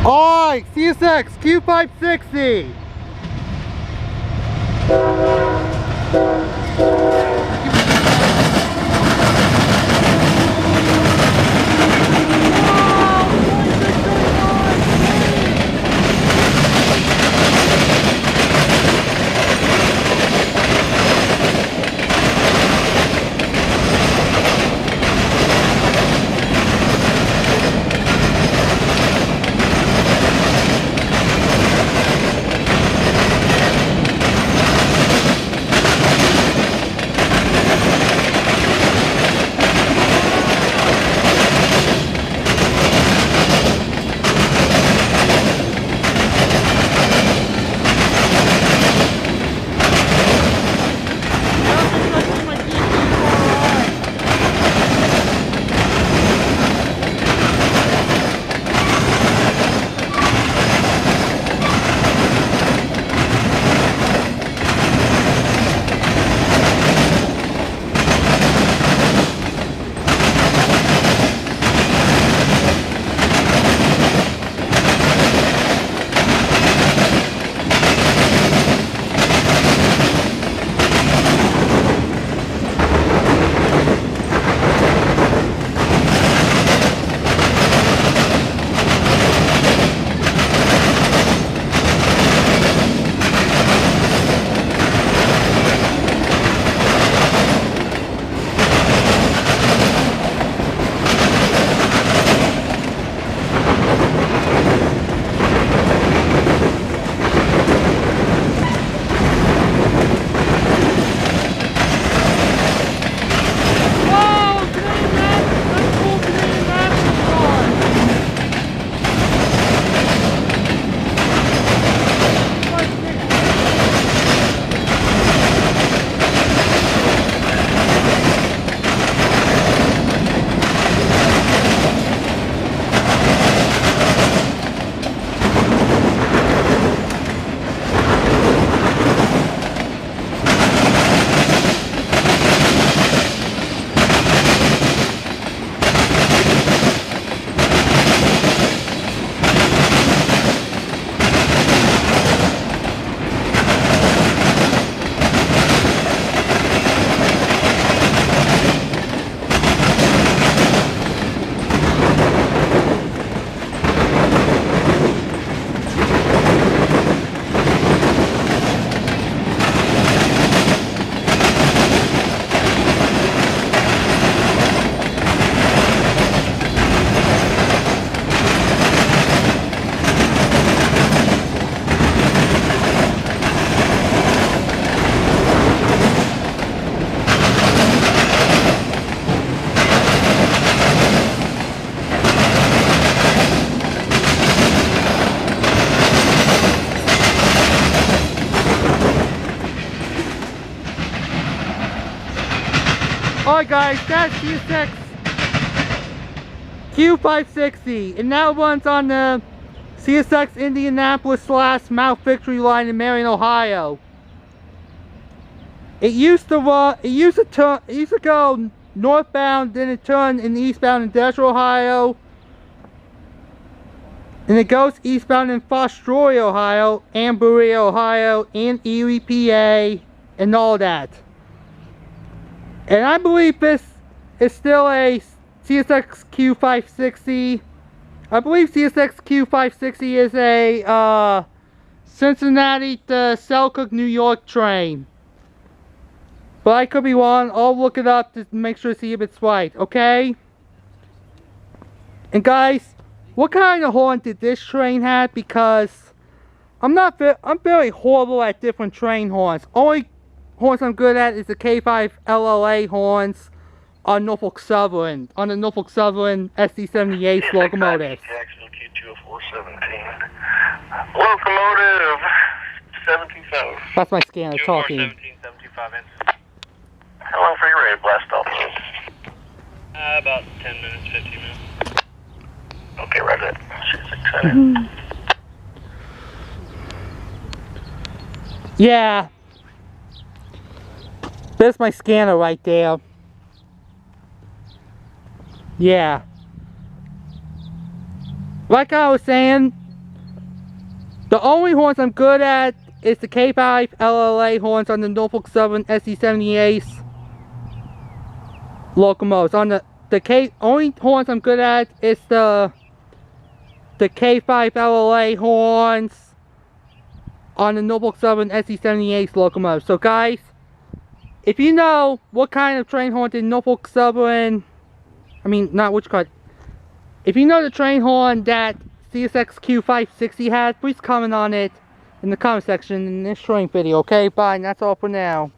Alright, CSX Q560. Alright guys, that's CSX Q560, and that one's on the CSX Indianapolis / Mount Victory line in Marion, Ohio. It used to go northbound, then it turned in eastbound Industrial, Ohio, and it goes eastbound in Fostoria, Ohio, and Berea, Ohio, and Erie, PA, and all that. And I believe this is still a CSX Q560. I believe CSX Q560 is a Cincinnati to Selkirk, New York train. But I could be wrong. I'll look it up to make sure to see if it's right, okay? And guys, what kind of horn did this train have? Because I'm very horrible at different train horns. Only horns I'm good at is the K5 LLA horns on Norfolk Southern, on the Norfolk Southern SD78 locomotive. Locomotive 17,000. That's my scanner talking. 1775 in. How long for you ready to blast off? About 10 minutes, 15 minutes. Okay, right at 6 Yeah. There's my scanner right there. Yeah. Like I was saying, The only horns I'm good at is the K5 LLA horns on the Norfolk Southern SC78 locomotives. On the only horns I'm good at is the K5 LLA horns on the Norfolk Southern SC78 locomotives. So guys, if you know what kind of train horn did Norfolk Southern, I mean not which kind, if you know the train horn that CSX Q560 had, please comment on it in the comment section in this train video, okay? Bye, and that's all for now.